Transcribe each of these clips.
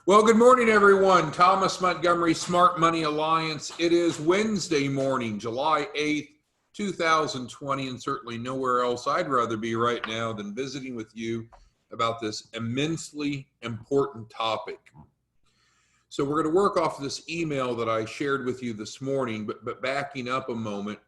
Well, good morning, everyone. Thomas Montgomery, Smart Money Alliance. It is Wednesday morning, July 8th, 2020, and certainly nowhere else I'd rather be right now than visiting with you about this immensely important topic. So we're going to work off this email that I shared with you this morning, but backing up a moment.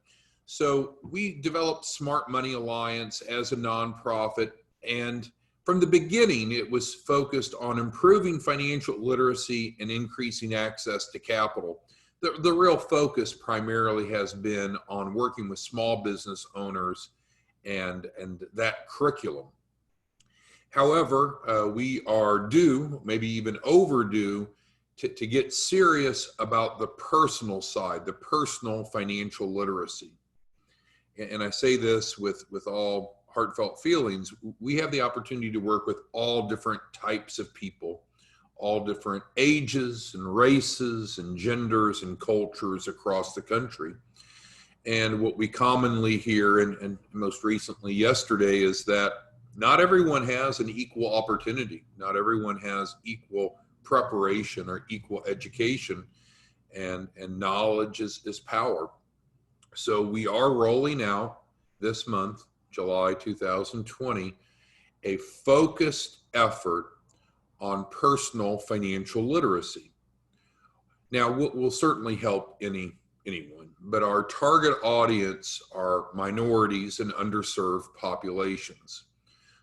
So we developed Smart Money Alliance as a nonprofit, and from the beginning, it was focused on improving financial literacy and increasing access to capital. The real focus primarily has been on working with small business owners and that curriculum. However, we are due, maybe even overdue, to get serious about the personal side, the personal financial literacy. And I say this with all heartfelt feelings. We have the opportunity to work with all different types of people, all different ages and races and genders and cultures across the country. And what we commonly hear, and most recently yesterday, is that not everyone has an equal opportunity. Not everyone has equal preparation or equal education, and knowledge is power. So we are rolling out this month, July 2020, a focused effort on personal financial literacy. Now, we'll certainly help anyone, but our target audience are minorities and underserved populations.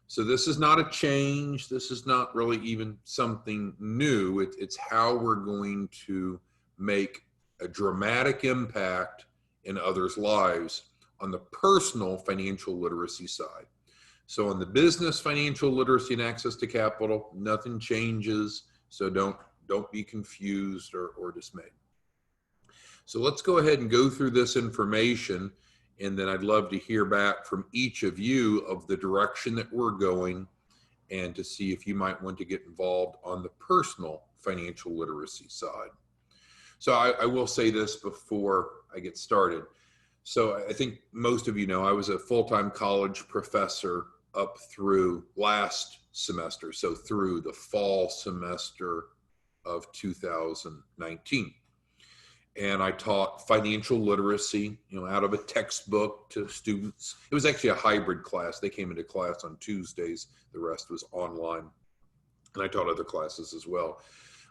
So this is not a change. This is not really even something new. It's how we're going to make a dramatic impact in others' lives on the personal financial literacy side. So on the business financial literacy and access to capital, nothing changes. So don't be confused or dismayed. So let's go ahead and go through this information, and then I'd love to hear back from each of you of the direction that we're going, and to see if you might want to get involved on the personal financial literacy side. So I will say this before I get started. So I think most of you know I was a full-time college professor up through last semester, so through the fall semester of 2019. And I taught financial literacy, out of a textbook to students. It was actually a hybrid class. They came into class on Tuesdays. The rest was online. And I taught other classes as well.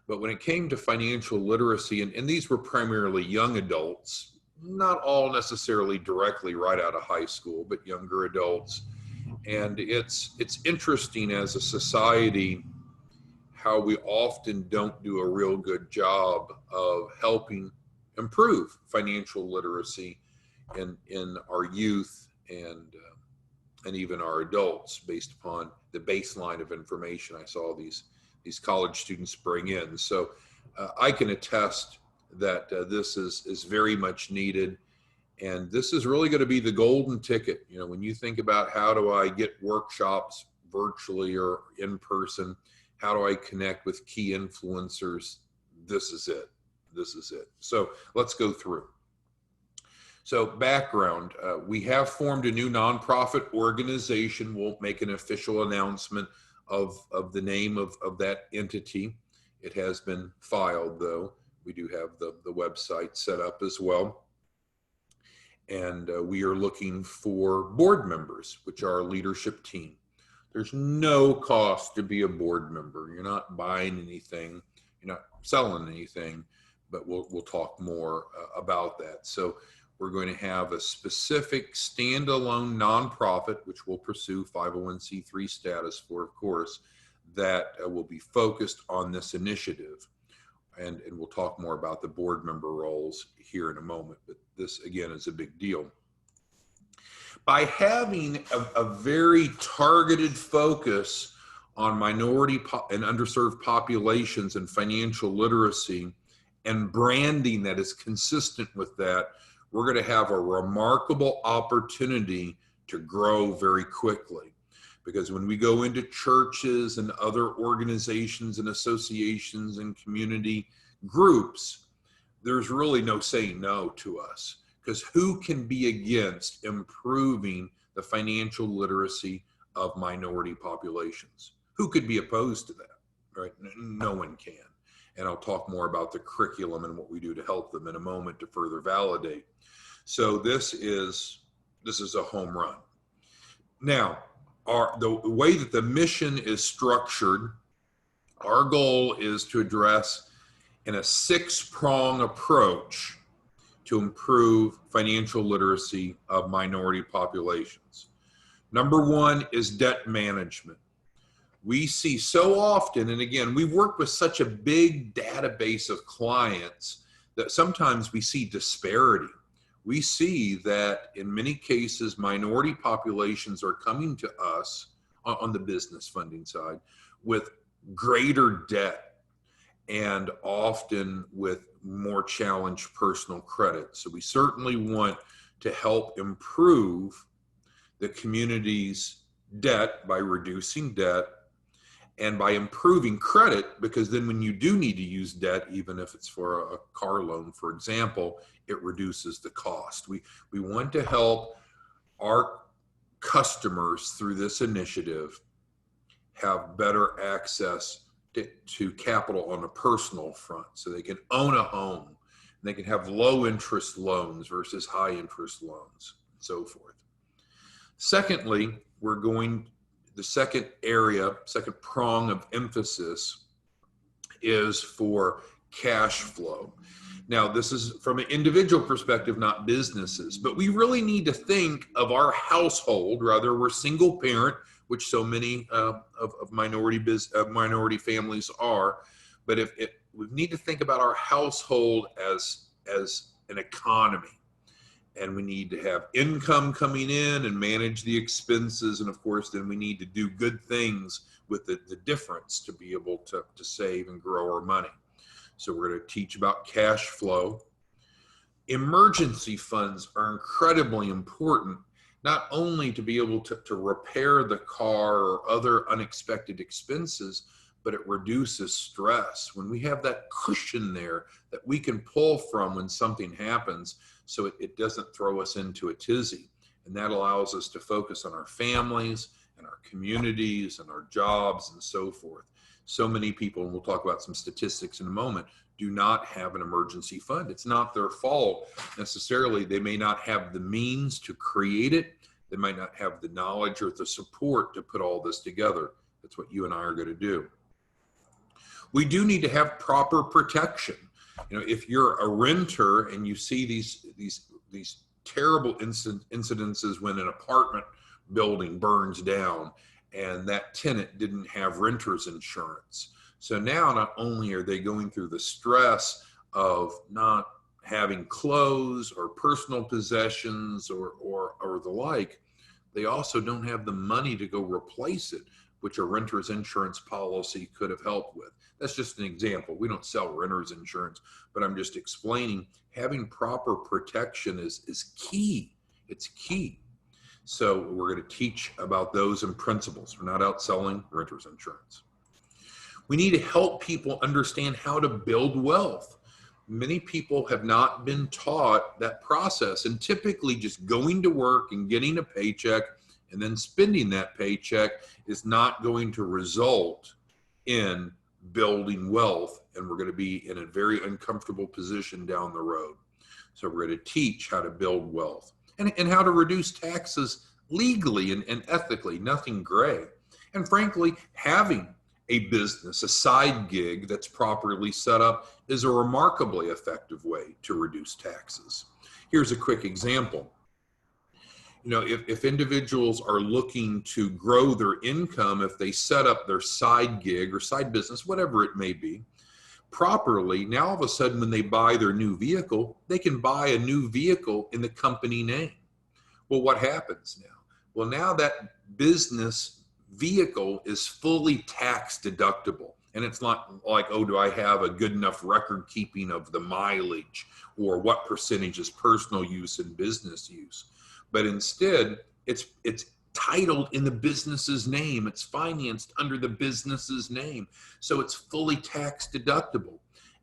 But when it came to financial literacy, and these were primarily young adults, not all necessarily directly right out of high school, but younger adults. And it's interesting as a society how we often don't do a real good job of helping improve financial literacy in our youth and even our adults, based upon the baseline of information I saw these college students bring in. So I can attest that this is very much needed, and this is really going to be the golden ticket. When you think about how do I get workshops virtually or in person, how do I connect with key influencers, this is it. This is it. So let's go through. So background, we have formed a new nonprofit organization. We'll make an official announcement of the name of that entity. It has been filed, though. We do have the website set up as well. And we are looking for board members, which are our leadership team. There's no cost to be a board member. You're not buying anything. You're not selling anything. But we'll talk more about that. So we're going to have a specific standalone nonprofit, which we'll pursue 501c3 status for, of course, that will be focused on this initiative. And we'll talk more about the board member roles here in a moment. But this, again, is a big deal. By having a very targeted focus on minority and underserved populations and financial literacy, and branding that is consistent with that, we're going to have a remarkable opportunity to grow very quickly. Because when we go into churches and other organizations and associations and community groups, there's really no saying no to us. Because who can be against improving the financial literacy of minority populations? Who could be opposed to that, right? No one can. And I'll talk more about the curriculum and what we do to help them in a moment to further validate. So this is a home run. Now, the way that the mission is structured, our goal is to address in a 6-prong approach to improve financial literacy of minority populations. Number 1 is debt management. We see so often, and again, we work with such a big database of clients that sometimes we see disparity. We see that in many cases, minority populations are coming to us on the business funding side with greater debt and often with more challenged personal credit. So we certainly want to help improve the community's debt by reducing debt and by improving credit, because then when you do need to use debt, even if it's for a car loan, for example, it reduces the cost. We want to help our customers through this initiative have better access to capital on a personal front, so they can own a home, and they can have low interest loans versus high interest loans, and so forth. Secondly, the second prong of emphasis is for cash flow. Now, this is from an individual perspective, not businesses, but we really need to think of our household. Rather, we're single parent, which so many of minority families are. But we need to think about our household as an economy. And we need to have income coming in and manage the expenses. And of course, then we need to do good things with the difference to be able to save and grow our money. So we're going to teach about cash flow. Emergency funds are incredibly important, not only to be able to repair the car or other unexpected expenses, but it reduces stress. When we have that cushion there that we can pull from when something happens, so it doesn't throw us into a tizzy. And that allows us to focus on our families and our communities and our jobs and so forth. So many people, and we'll talk about some statistics in a moment, do not have an emergency fund. It's not their fault necessarily. They may not have the means to create it. They might not have the knowledge or the support to put all this together. That's what you and I are going to do. We do need to have proper protection. You know, if you're a renter and you see these terrible incidences when an apartment building burns down and that tenant didn't have renter's insurance. So now not only are they going through the stress of not having clothes or personal possessions or the like, they also don't have the money to go replace it, which a renter's insurance policy could have helped with. That's just an example. We don't sell renter's insurance, but I'm just explaining having proper protection is key. It's key. So we're going to teach about those and principles. We're not out selling renter's insurance. We need to help people understand how to build wealth. Many people have not been taught that process, and typically just going to work and getting a paycheck and then spending that paycheck is not going to result in building wealth, and we're going to be in a very uncomfortable position down the road. So we're going to teach how to build wealth and how to reduce taxes legally and ethically, nothing gray. And frankly, having a business, a side gig that's properly set up is a remarkably effective way to reduce taxes. Here's a quick example. You know, if individuals are looking to grow their income, if they set up their side gig or side business, whatever it may be, properly, now all of a sudden when they buy their new vehicle, they can buy a new vehicle in the company name. Well, what happens now? Well, now that business vehicle is fully tax deductible. And it's not like, oh, do I have a good enough record keeping of the mileage or what percentage is personal use and business use? But instead, it's titled in the business's name. It's financed under the business's name. So it's fully tax deductible.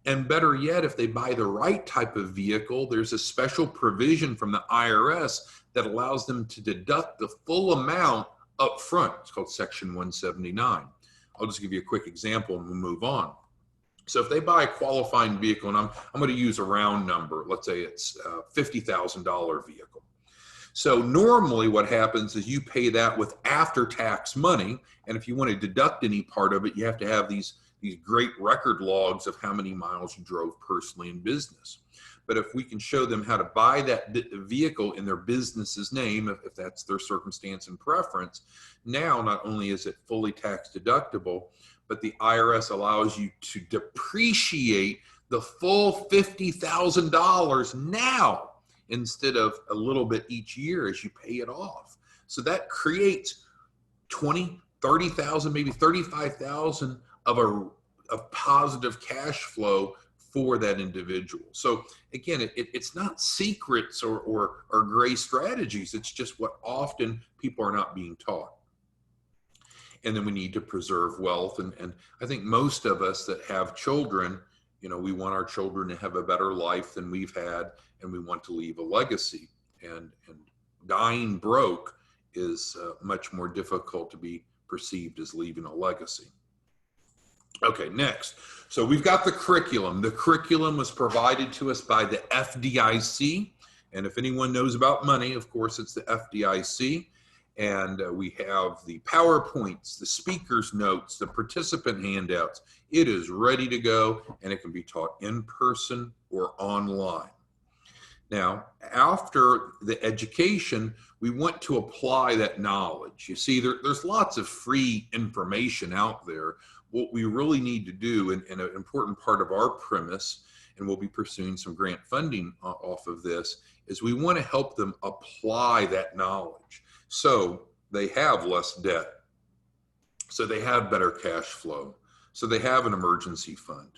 And better yet, if they buy the right type of vehicle, there's a special provision from the IRS that allows them to deduct the full amount up front. It's called Section 179. I'll just give you a quick example and we'll move on. So if they buy a qualifying vehicle, and I'm going to use a round number, let's say it's a $50,000 vehicle. So normally what happens is you pay that with after-tax money, and if you want to deduct any part of it, you have to have these great record logs of how many miles you drove personally in business. But if we can show them how to buy that vehicle in their business's name, if that's their circumstance and preference, now not only is it fully tax deductible, but the IRS allows you to depreciate the full $50,000 now instead of a little bit each year as you pay it off. So that creates 20, 30,000, maybe 35,000 of positive cash flow for that individual. So again, it's not secrets or gray strategies. It's just what often people are not being taught. And then we need to preserve wealth. And I think most of us that have children, we want our children to have a better life than we've had, and we want to leave a legacy. And dying broke is much more difficult to be perceived as leaving a legacy. Okay, next. So we've got the curriculum. The curriculum was provided to us by the FDIC. And if anyone knows about money, of course, it's the FDIC. And we have the PowerPoints, the speaker's notes, the participant handouts. It is ready to go, and it can be taught in person or online. Now, after the education, we want to apply that knowledge. You see, there's lots of free information out there. What we really need to do, and an important part of our premise, and we'll be pursuing some grant funding off of this, is we want to help them apply that knowledge. So they have less debt. So they have better cash flow. So they have an emergency fund.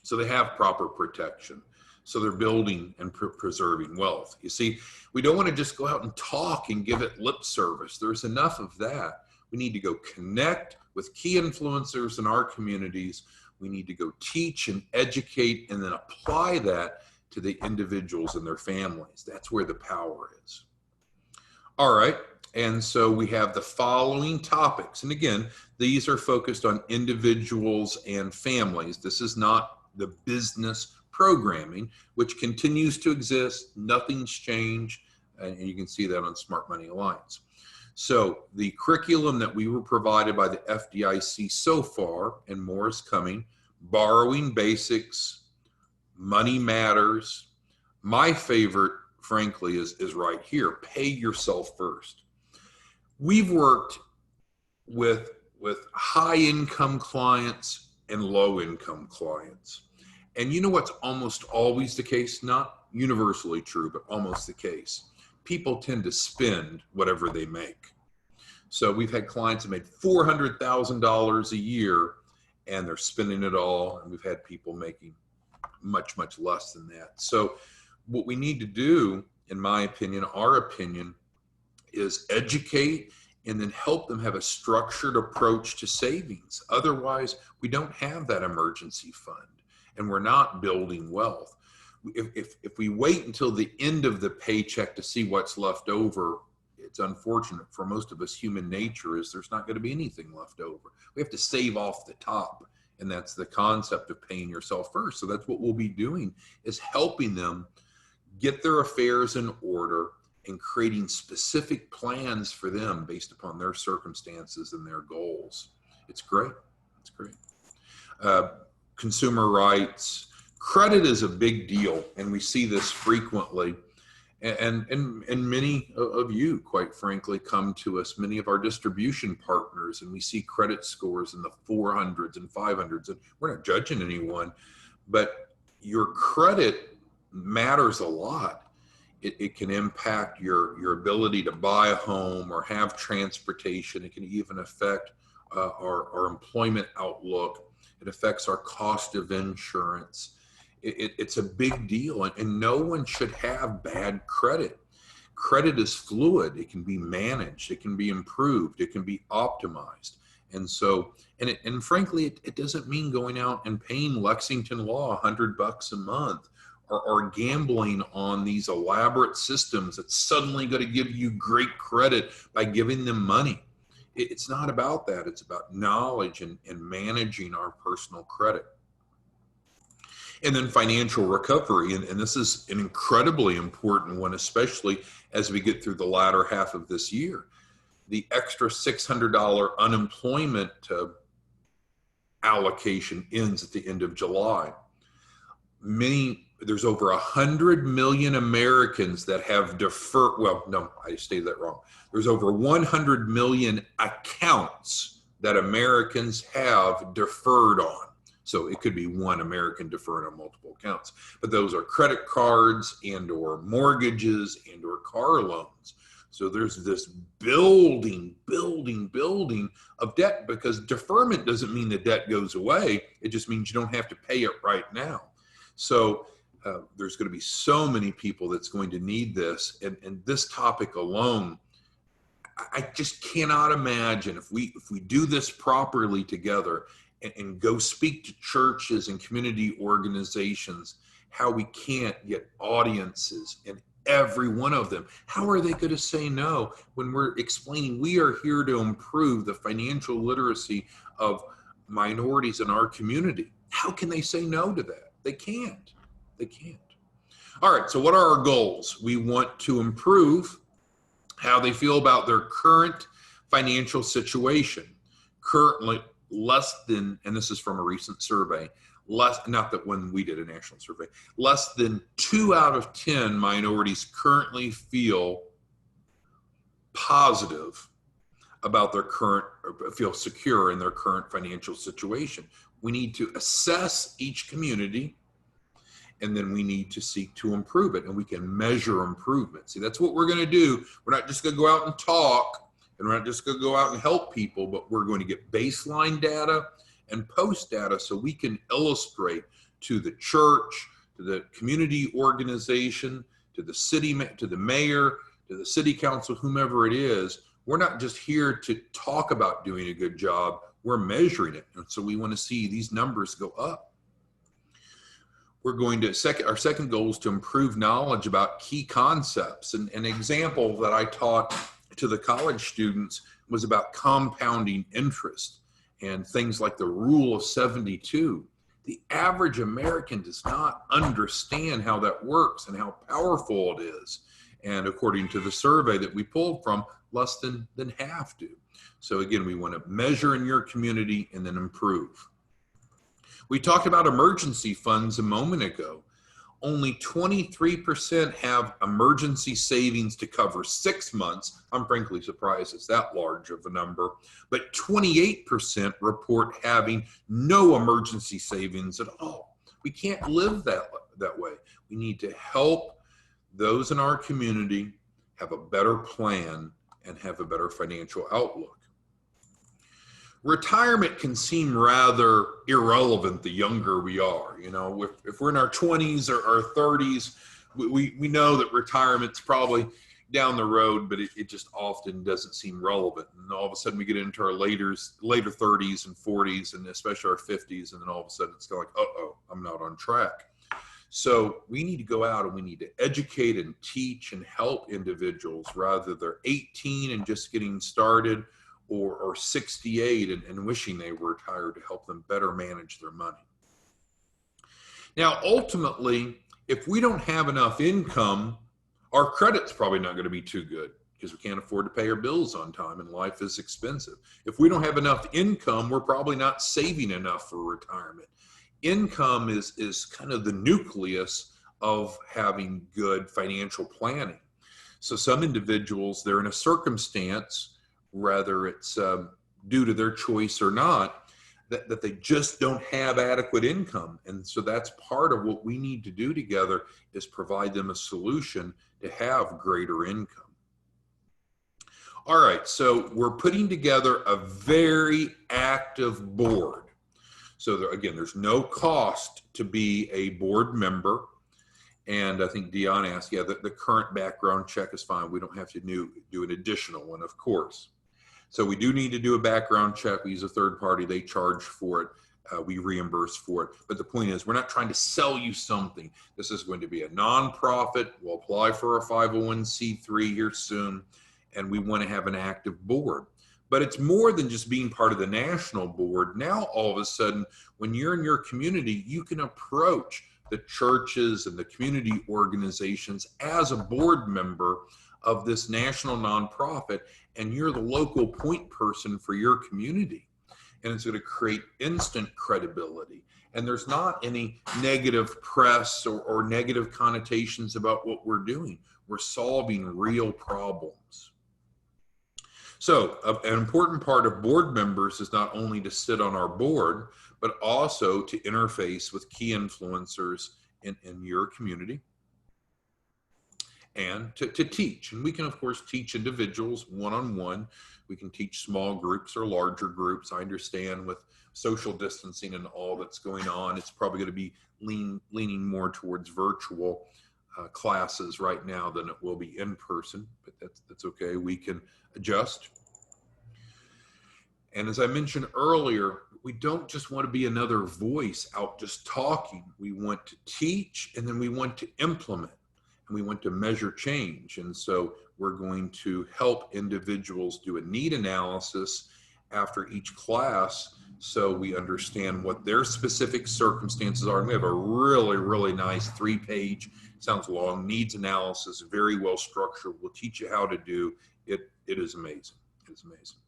So they have proper protection. So they're building and preserving wealth. You see, we don't want to just go out and talk and give it lip service. There's enough of that. We need to go connect with key influencers in our communities. We need to go teach and educate and then apply that to the individuals and their families. That's where the power is. All right. And so we have the following topics. And again, these are focused on individuals and families. This is not the business programming, which continues to exist. Nothing's changed. And you can see that on Smart Money Alliance. So the curriculum that we were provided by the FDIC so far, and more is coming: borrowing basics, money matters. My favorite, frankly, is right here: pay yourself first. We've worked with high income clients and low income clients. And you know what's almost always the case? Not universally true, but almost the case. People tend to spend whatever they make. So we've had clients that made $400,000 a year and they're spending it all. And we've had people making much, much less than that. So what we need to do, in my opinion, our opinion, is educate and then help them have a structured approach to savings. Otherwise, we don't have that emergency fund and we're not building wealth. If we wait until the end of the paycheck to see what's left over, it's unfortunate for most of us. Human nature is there's not going to be anything left over. We have to save off the top. And that's the concept of paying yourself first. So that's what we'll be doing, is helping them get their affairs in order and creating specific plans for them based upon their circumstances and their goals. It's great. It's great. Consumer rights. Credit is a big deal, and we see this frequently. And many of you, quite frankly, come to us, many of our distribution partners, and we see credit scores in the 400s and 500s. And we're not judging anyone, but your credit matters a lot. It can impact your ability to buy a home or have transportation. It can even affect our employment outlook. It affects our cost of insurance. It's a big deal, and no one should have bad credit. Credit is fluid. It can be managed. It can be improved. It can be optimized. And so, and frankly, it doesn't mean going out and paying Lexington Law $100 a month or gambling on these elaborate systems that's suddenly going to give you great credit by giving them money. It's not about that. It's about knowledge and managing our personal credit. And then financial recovery, and this is an incredibly important one, especially as we get through the latter half of this year. The extra $600 unemployment allocation ends at the end of July. There's over 100 million Americans that have deferred, well, no, I stated that wrong. There's over 100 million accounts that Americans have deferred on. So it could be one American deferred on multiple accounts, but those are credit cards and or mortgages and or car loans. So there's this building of debt, because deferment doesn't mean the debt goes away. It just means you don't have to pay it right now. So there's going to be so many people that's going to need this. And this topic alone, I just cannot imagine if we do this properly together and go speak to churches and community organizations, how we can't get audiences and every one of them. How are they going to say no when we're explaining we are here to improve the financial literacy of minorities in our community? How can they say no to that? They can't. They can't. All right, so what are our goals? We want to improve how they feel about their current financial situation. Currently, less than, and this is from a recent survey, not that when we did a national survey, less than 2 out of 10 minorities currently feel positive about their current, or feel secure in their current financial situation. We need to assess each community, and then we need to seek to improve it, and we can measure improvement. See, that's what we're going to do. We're not just going to go out and talk, and we're not just going to go out and help people, but we're going to get baseline data and post data so we can illustrate to the church, to the community organization, to the city, to the mayor, to the city council, whomever it is. We're not just here to talk about doing a good job, we're measuring it. And so we want to see these numbers go up. We're going to, our second goal is to improve knowledge about key concepts. And an example that I taught to the college students was about compounding interest and things like the rule of 72. The average American does not understand how that works and how powerful it is. And according to the survey that we pulled from, less than half do. So again, we want to measure in your community and then improve. We talked about emergency funds a moment ago. Only 23% have emergency savings to cover 6 months. I'm frankly surprised it's that large of a number, but 28% report having no emergency savings at all. We can't live that way. We need to help those in our community have a better plan and have a better financial outlook. Retirement can seem rather irrelevant the younger we are. You know, if we're in our 20s or our 30s, we know that retirement's probably down the road, but it just often doesn't seem relevant. And all of a sudden we get into our later 30s and 40s, and especially our 50s, and then all of a sudden it's kind of like, uh-oh, I'm not on track. So we need to go out and we need to educate and teach and help individuals, rather they're 18 and just getting started, or 68 and wishing they were retired, to help them better manage their money. Now, ultimately, if we don't have enough income, our credit's probably not going to be too good because we can't afford to pay our bills on time and life is expensive. If we don't have enough income, we're probably not saving enough for retirement. Income is kind of the nucleus of having good financial planning. So some individuals, they're in a circumstance, whether it's due to their choice or not, that they just don't have adequate income. And so that's part of what we need to do together, is provide them a solution to have greater income. All right, so we're putting together a very active board. So again, there's no cost to be a board member. And I think Dion asked, yeah, the current background check is fine. We don't have to do an additional one, of course. So we do need to do a background check. We use a third party. They charge for it. We reimburse for it. But the point is, we're not trying to sell you something. This is going to be a nonprofit. We'll apply for a 501c3 here soon, and we want to have an active board. But it's more than just being part of the national board. Now, all of a sudden, when you're in your community, you can approach the churches and the community organizations as a board member of this national nonprofit, and you're the local point person for your community. And it's going to create instant credibility. And there's not any negative press or negative connotations about what we're doing. We're solving real problems. So an important part of board members is not only to sit on our board, but also to interface with key influencers in your community and to teach. And we can, of course, teach individuals one-on-one. We can teach small groups or larger groups. I understand with social distancing and all that's going on, it's probably going to be leaning more towards virtual classes right now than it will be in person, but that's okay. We can adjust. And as I mentioned earlier, we don't just want to be another voice out just talking. We want to teach, and then we want to implement, and we want to measure change. And so we're going to help individuals do a need analysis after each class so we understand what their specific circumstances are. And we have a really, really nice 3-page, sounds long, needs analysis, very well structured. We'll teach you how to do it. It is amazing. It is amazing.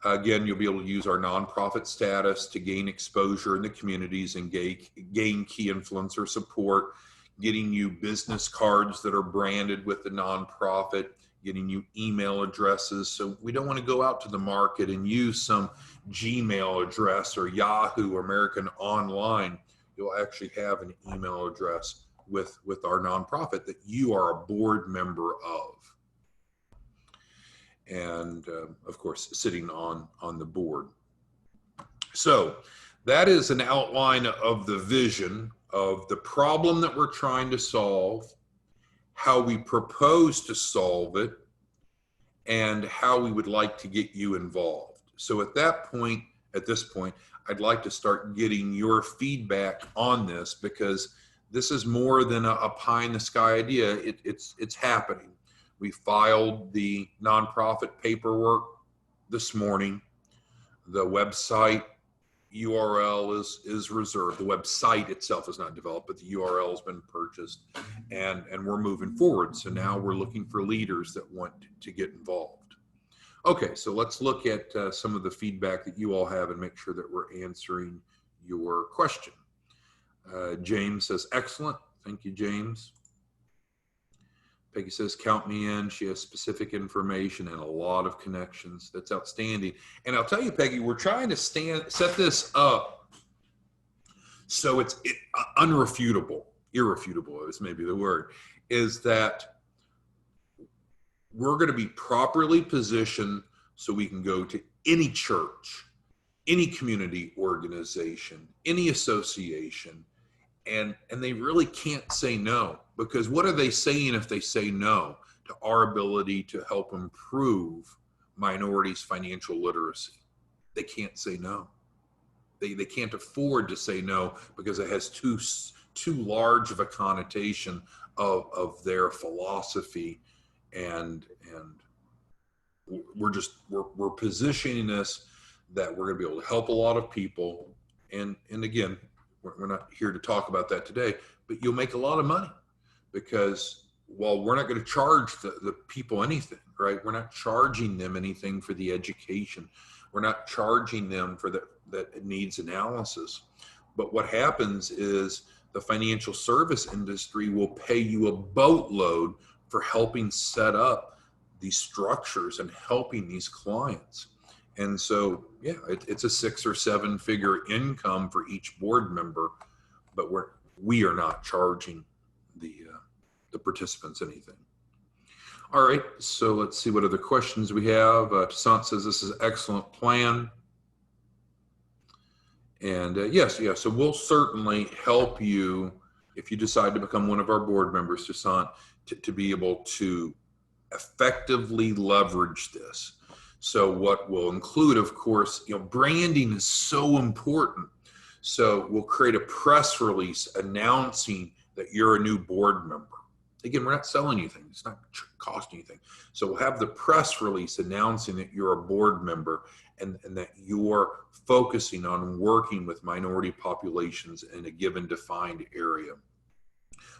Again, you'll be able to use our nonprofit status to gain exposure in the communities and gain key influencer support, getting you business cards that are branded with the nonprofit, getting you email addresses. So we don't want to go out to the market and use some Gmail address or Yahoo or American Online. You'll actually have an email address with our nonprofit that you are a board member of. And of course, sitting on the board. So that is an outline of the vision of the problem that we're trying to solve, how we propose to solve it, and how we would like to get you involved. So at this point, I'd like to start getting your feedback on this, because this is more than a pie in the sky idea. It's happening. We filed the nonprofit paperwork this morning. The website URL is reserved. The website itself is not developed, but the URL has been purchased, and we're moving forward. So now we're looking for leaders that want to get involved. Okay, so let's look at some of the feedback that you all have and make sure that we're answering your question. James says, excellent. Thank you, James. Peggy says, count me in. She has specific information and a lot of connections. That's outstanding. And I'll tell you, Peggy, we're trying to set this up so it's irrefutable is maybe the word, is that we're going to be properly positioned so we can go to any church, any community organization, any association, and they really can't say no, because what are they saying if they say no to our ability to help improve minorities' financial literacy? They can't say no. They can't afford to say no, because it has too large of a connotation of their philosophy, and we're positioning this that we're going to be able to help a lot of people, and again, we're not here to talk about that today, but you'll make a lot of money, because while we're not going to charge the people anything, right? We're not charging them anything for the education. We're not charging them for that needs analysis. But what happens is the financial service industry will pay you a boatload for helping set up these structures and helping these clients. And so, yeah, it's a 6 or 7 figure income for each board member, but we are not charging the participants anything. All right, so let's see what other questions we have. Toussaint says, this is an excellent plan. And yes, so we'll certainly help you if you decide to become one of our board members, Toussaint, to be able to effectively leverage this. So what will include, of course, branding is so important. So we'll create a press release announcing that you're a new board member. Again, we're not selling anything. It's not costing anything. So we'll have the press release announcing that you're a board member and that you're focusing on working with minority populations in a given defined area.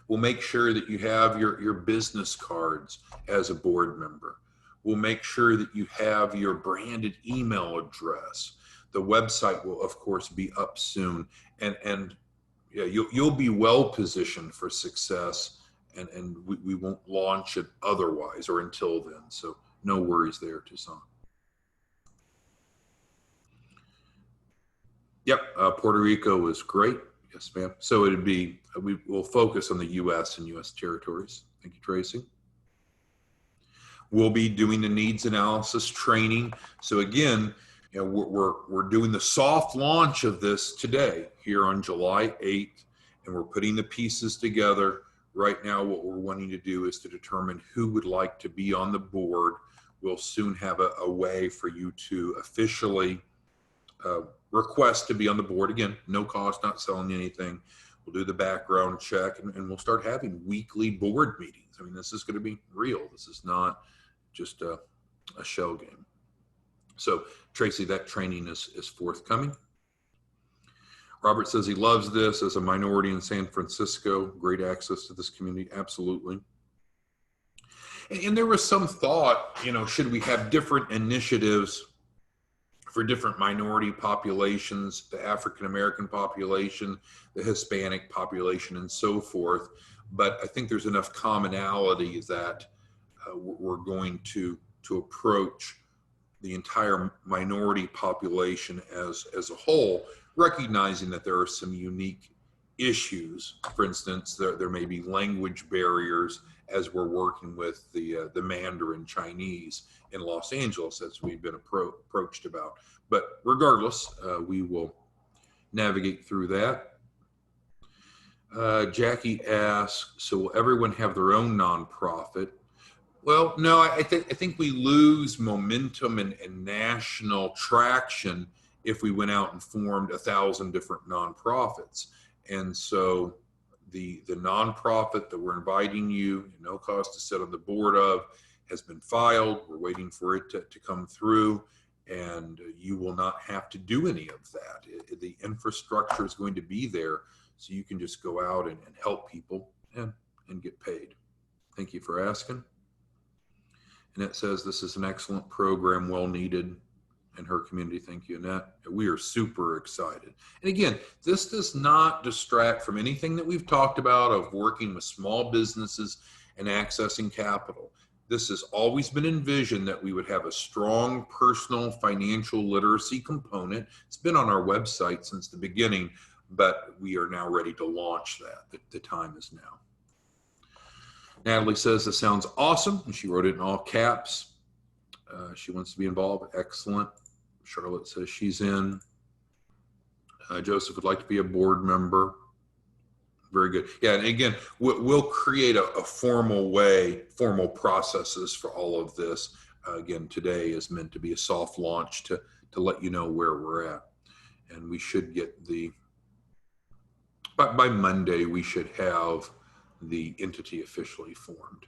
We'll make sure that you have your business cards as a board member. We'll make sure that you have your branded email address. The website will, of course, be up soon. And yeah, you'll be well positioned for success, and we won't launch it otherwise or until then. So no worries there, Toussaint. Yep, Puerto Rico is great. Yes, ma'am. So it'd be, we will focus on the U.S. and U.S. territories. Thank you, Tracy. We'll be doing the needs analysis training. So again, you know, we're doing the soft launch of this today here on July 8th, and we're putting the pieces together. Right now, what we're wanting to do is to determine who would like to be on the board. We'll soon have a way for you to officially request to be on the board. Again, no cost, not selling anything. We'll do the background check, and we'll start having weekly board meetings. I mean, this is going to be real. This is not just a shell game. So Tracy, that training is forthcoming. Robert says he loves this as a minority in San Francisco. Great access to this community. Absolutely. And there was some thought, you know, should we have different initiatives for different minority populations, the African-American population, the Hispanic population, and so forth. But I think there's enough commonality that we're going to approach the entire minority population as a whole, recognizing that there are some unique issues. For instance, there may be language barriers as we're working with the Mandarin Chinese in Los Angeles, as we've been approached about. But regardless, we will navigate through that. Jackie asks, so will everyone have their own nonprofit? Well, no, I think we lose momentum and national traction if we went out and formed 1,000 different nonprofits. And so the nonprofit that we're inviting you, no cost to sit on the board of, has been filed. We're waiting for it to come through, and you will not have to do any of that. The infrastructure is going to be there, so you can just go out and help people and get paid. Thank you for asking. Annette says this is an excellent program, well needed in her community. Thank you, Annette. We are super excited. And again, this does not distract from anything that we've talked about of working with small businesses and accessing capital. This has always been envisioned that we would have a strong personal financial literacy component. It's been on our website since the beginning, but we are now ready to launch that. The time is now. Natalie says this sounds awesome, and she wrote it in all caps. She wants to be involved. Excellent. Charlotte says she's in. Joseph would like to be a board member. Very good. Yeah, and again, we'll create a formal processes for all of this. Again, today is meant to be a soft launch to let you know where we're at. And we should get by Monday, we should have the entity officially formed.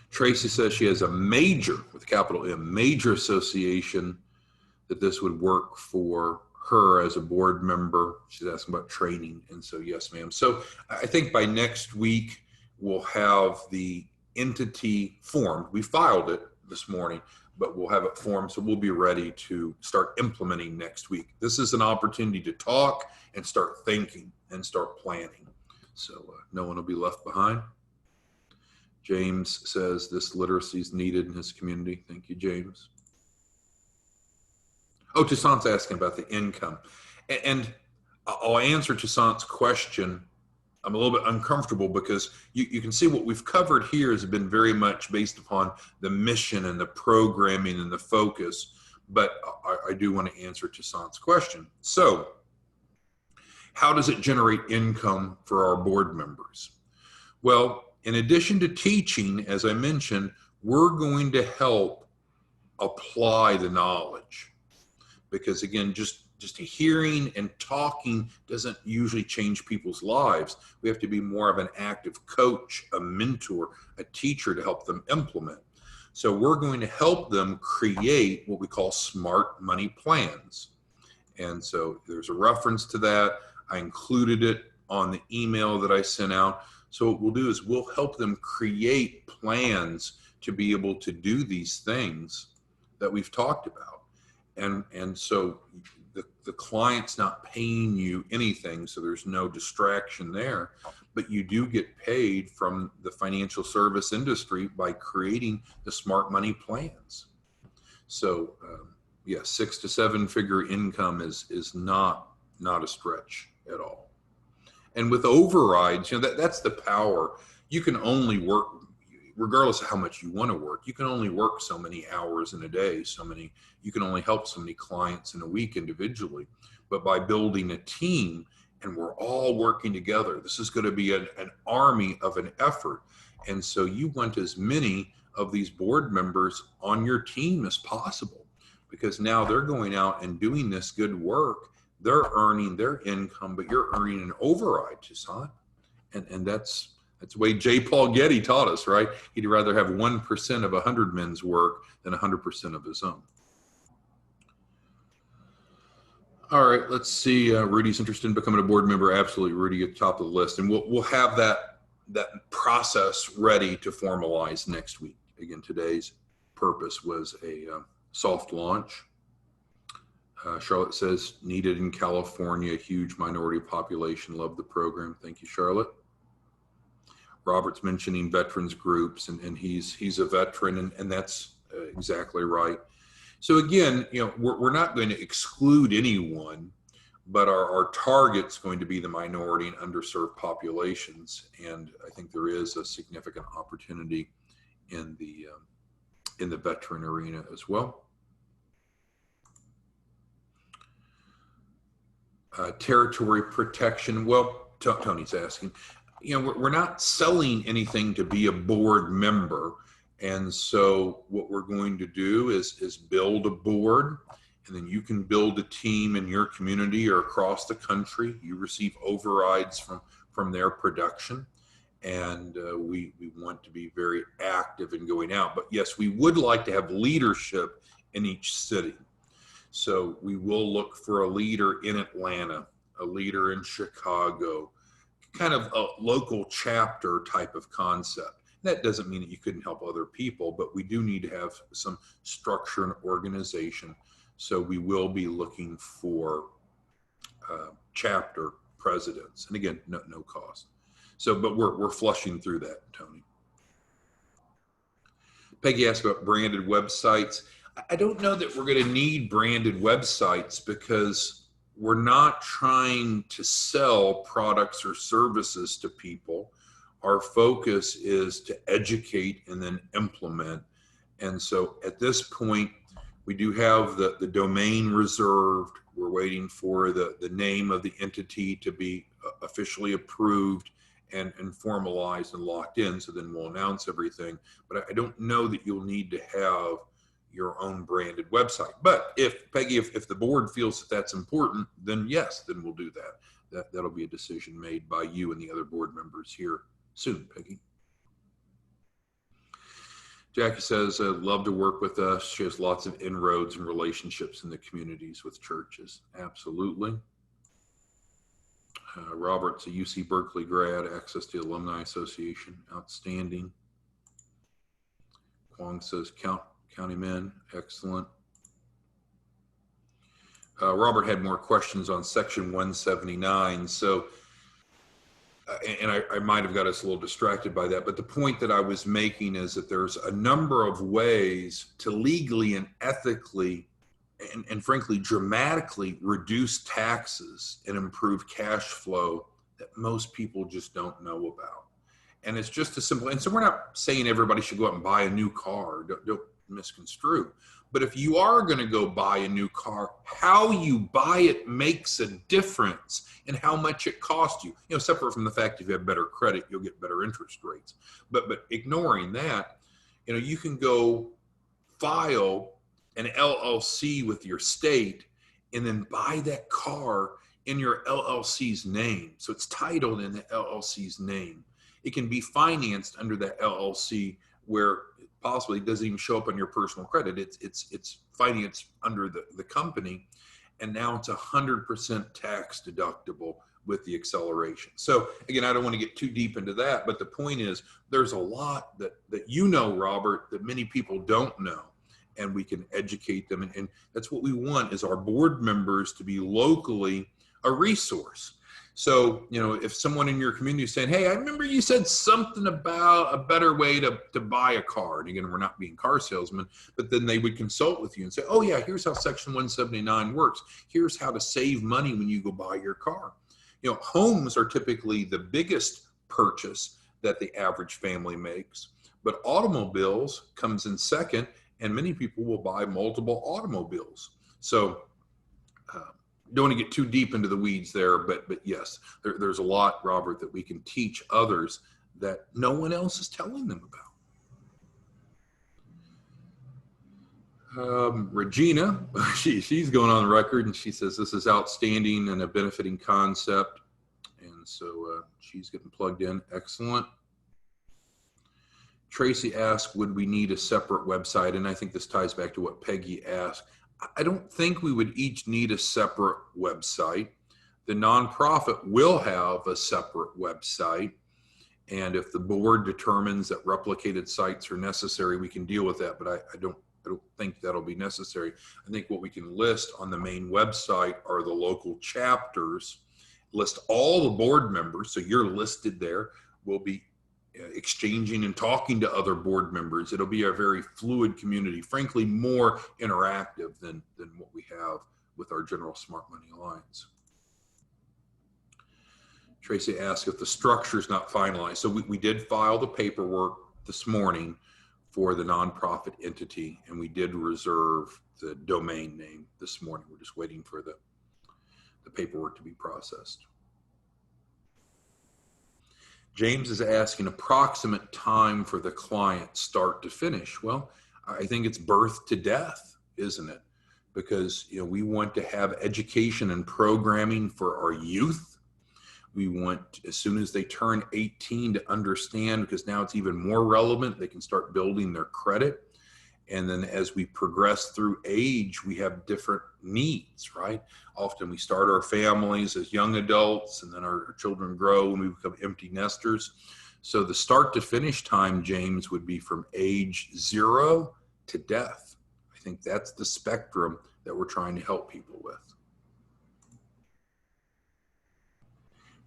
Tracy says she has a major, with a capital M, major association that this would work for her as a board member. She's asking about training, and so yes, ma'am. So I think by next week, we'll have the entity formed. We filed it this morning, but we'll have it formed, so we'll be ready to start implementing next week. This is an opportunity to talk and start thinking and start planning. So no one will be left behind. James says this literacy is needed in his community. Thank you, James. Oh, Toussaint's asking about the income. And I'll answer Toussaint's question. I'm a little bit uncomfortable because you can see what we've covered here has been very much based upon the mission and the programming and the focus. But I do want to answer Toussaint's question. So how does it generate income for our board members? Well, in addition to teaching, as I mentioned, we're going to help apply the knowledge. Because again, just just hearing and talking doesn't usually change people's lives. We have to be more of an active coach, a mentor, a teacher to help them implement. So we're going to help them create what we call smart money plans. And so there's a reference to that. I included it on the email that I sent out. So what we'll do is we'll help them create plans to be able to do these things that we've talked about. And so the client's not paying you anything, so there's no distraction there, but you do get paid from the financial service industry by creating the smart money plans. So yeah, 6 to 7 figure income is not a stretch at all. And with overrides, that's the power. You can only work, regardless of how much you want to work, you can only work so many hours in a day, you can only help so many clients in a week individually. But by building a team and we're all working together, this is going to be an army of an effort. And so you want as many of these board members on your team as possible, because now they're going out and doing this good work. They're earning their income, but you're earning an override, Toussaint. And that's the way J. Paul Getty taught us, right? He'd rather have 1% of 100 men's work than 100% of his own. All right, let's see. Rudy's interested in becoming a board member. Absolutely, Rudy, at the top of the list. And we'll have that process ready to formalize next week. Again, today's purpose was a soft launch. Charlotte says, needed in California, huge minority population. Love the program. Thank you, Charlotte. Robert's mentioning veterans groups, and he's a veteran, and that's exactly right. So again, we're not going to exclude anyone, but our target's going to be the minority and underserved populations. And I think there is a significant opportunity in the veteran arena as well. Territory protection. Well, Tony's asking, we're not selling anything to be a board member. And so what we're going to do is build a board, and then you can build a team in your community or across the country. You receive overrides from their production. And we want to be very active in going out. But yes, we would like to have leadership in each city. So we will look for a leader in Atlanta, a leader in Chicago, kind of a local chapter type of concept. That doesn't mean that you couldn't help other people, but we do need to have some structure and organization. So we will be looking for chapter presidents. And again, no cost. So, but we're flushing through that, Tony. Peggy asked about branded websites. I don't know that we're going to need branded websites, because we're not trying to sell products or services to people. Our focus is to educate and then implement. And so at this point, we do have the domain reserved. We're waiting for the name of the entity to be officially approved and formalized and locked in. So then we'll announce everything. But I don't know that you'll need to have your own branded website. But Peggy, if the board feels that that's important, then yes, then we'll do that. That'll be a decision made by you and the other board members here soon, Peggy. Jackie says, love to work with us. She has lots of inroads and relationships in the communities with churches. Absolutely. Robert's a UC Berkeley grad, access to the Alumni Association. Outstanding. Kwong says, count him in. Excellent. Robert had more questions on section 179. So, and I might have got us a little distracted by that, but the point that I was making is that there's a number of ways to legally and ethically and frankly dramatically reduce taxes and improve cash flow that most people just don't know about. And it's just a simple, and so we're not saying everybody should go out and buy a new car, don't misconstrue. But if you are going to go buy a new car, how you buy it makes a difference in how much it costs you. Separate from the fact if you have better credit, you'll get better interest rates. But ignoring that, you can go file an LLC with your state and then buy that car in your LLC's name. So it's titled in the LLC's name. It can be financed under that LLC where possibly it doesn't even show up on your personal credit. It's financed under the company. And now it's 100% tax deductible with the acceleration. So again, I don't want to get too deep into that, but the point is there's a lot that you know, Robert, that many people don't know, and we can educate them. And that's what we want, is our board members to be locally a resource. So, you know, if someone in your community is saying, hey, I remember you said something about a better way to buy a car. And again, we're not being car salesmen, but then they would consult with you and say, oh yeah, here's how Section 179 works. Here's how to save money when you go buy your car. You know, homes are typically the biggest purchase that the average family makes, but automobiles comes in second, and many people will buy multiple automobiles. So don't want to get too deep into the weeds there, but yes, there's a lot, Robert, that we can teach others that no one else is telling them about. Regina, she's going on the record, and she says this is outstanding and a benefiting concept, and so she's getting plugged in. Excellent. Tracy asked, would we need a separate website? And I think this ties back to what Peggy asked. I don't think we would each need a separate website. The nonprofit will have a separate website. And if the board determines that replicated sites are necessary, we can deal with that. But I don't think that'll be necessary. I think what we can list on the main website are the local chapters, list all the board members. So you're listed there. We'll be exchanging and talking to other board members. It'll be a very fluid community, frankly, more interactive than what we have with our General Smart Money Alliance. Tracy asked if the structure is not finalized. So we did file the paperwork this morning for the nonprofit entity, and we did reserve the domain name this morning. We're just waiting for the paperwork to be processed. James is asking approximate time for the client start to finish. Well, I think it's birth to death, isn't it? Because, you know, we want to have education and programming for our youth. We want, as soon as they turn 18, to understand, because now it's even more relevant, they can start building their credit. And then as we progress through age, we have different needs, right? Often we start our families as young adults, and then our children grow and we become empty nesters. So the start to finish time, James, would be from age 0 to death. I think that's the spectrum that we're trying to help people with.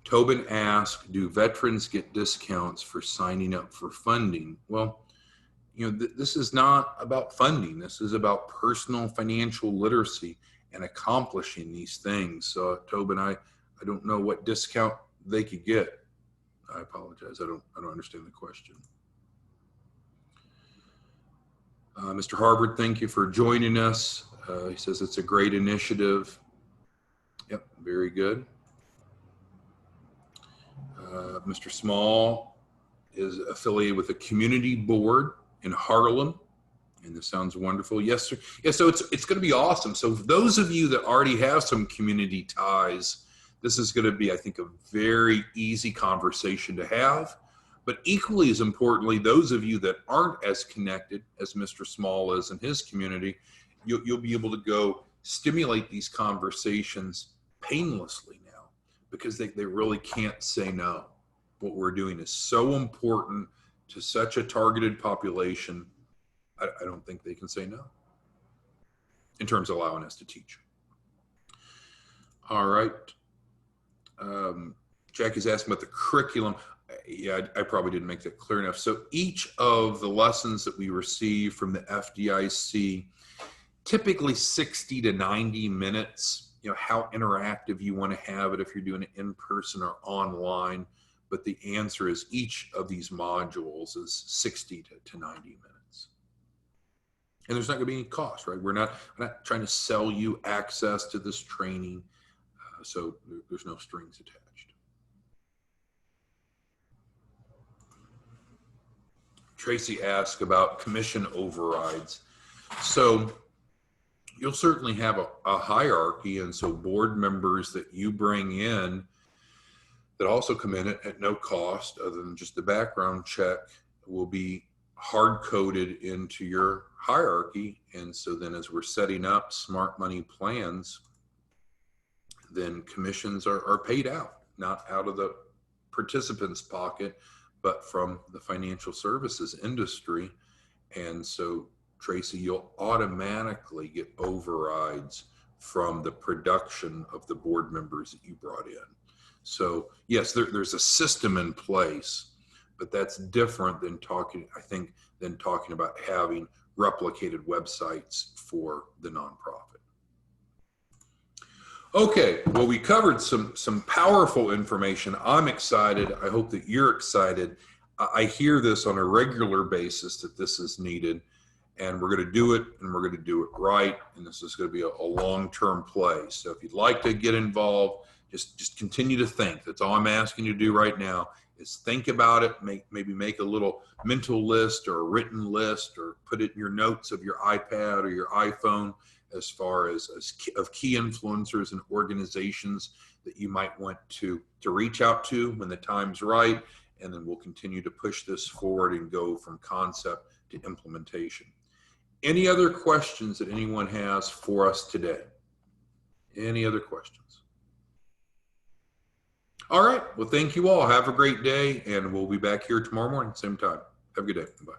Tobin asked, do veterans get discounts for signing up for funding? Well, you know, this is not about funding. This is about personal financial literacy and accomplishing these things. So, Tobin, I don't know what discount they could get. I apologize. I don't understand the question. Mr. Harvard, thank you for joining us. He says it's a great initiative. Yep, very good. Mr. Small is affiliated with a community board in Harlem, and this sounds wonderful. Yes, sir. Yeah, so it's going to be awesome. So for those of you that already have some community ties, this is going to be, I think, a very easy conversation to have. But equally as importantly, those of you that aren't as connected as Mr. Small is in his community, you'll be able to go stimulate these conversations painlessly now, because they really can't say no. What we're doing is so important to such a targeted population. I don't think they can say no in terms of allowing us to teach. All right. Jackie's asking about the curriculum. Yeah, I probably didn't make that clear enough. So each of the lessons that we receive from the FDIC, typically 60 to 90 minutes, you know, how interactive you want to have it, if you're doing it in person or online. But the answer is each of these modules is 60 to 90 minutes. And there's not going to be any cost, right? We're not trying to sell you access to this training. So there's no strings attached. Tracy asked about commission overrides. So you'll certainly have a hierarchy. And so board members that you bring in that also come in at no cost other than just the background check will be hard coded into your hierarchy. And so then as we're setting up smart money plans, then commissions are paid out, not out of the participant's pocket, but from the financial services industry. And so, Tracy, you'll automatically get overrides from the production of the board members that you brought in. So yes, there's a system in place, but that's different than talking about having replicated websites for the nonprofit. Okay, well, we covered some powerful information. I'm excited. I hope that you're excited. I hear this on a regular basis that this is needed, and we're going to do it, and we're going to do it right, and this is going to be a long-term play. So if you'd like to get involved, just continue to think. That's all I'm asking you to do right now is think about it, maybe make a little mental list or a written list, or put it in your notes of your iPad or your iPhone as far as key influencers and organizations that you might want to reach out to when the time's right. And then we'll continue to push this forward and go from concept to implementation. Any other questions that anyone has for us today? Any other questions? All right. Well, thank you all. Have a great day, and we'll be back here tomorrow morning, same time. Have a good day. Bye.